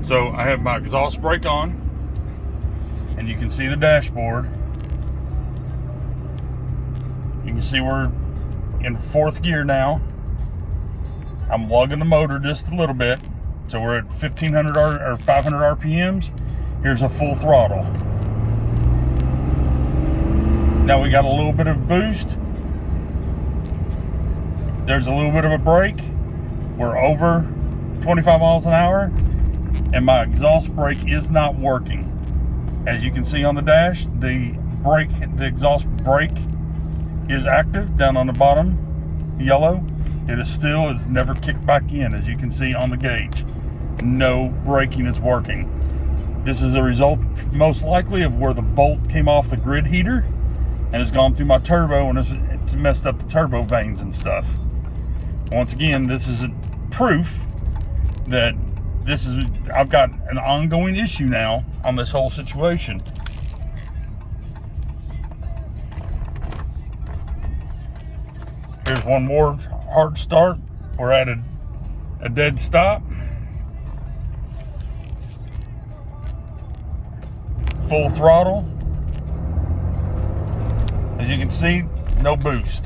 So I have my exhaust brake on, and you can see the dashboard. You can see we're in fourth gear now. I'm lugging the motor just a little bit. So we're at 1500 or 500 RPMs. Here's a full throttle. Now we got a little bit of boost. There's a little bit of a brake. We're over 25 miles an hour, and my exhaust brake is not working. As you can see on the dash, the exhaust brake is active down on the bottom, yellow. It's never kicked back in, as you can see on the gauge. No braking is working. This is a result, most likely, of where the bolt came off the grid heater and has gone through my turbo and it's messed up the turbo vanes and stuff. Once again, this is a proof that I've got an ongoing issue now on this whole situation. Here's one more hard start. We're at a dead stop. Full throttle. As you can see, no boost.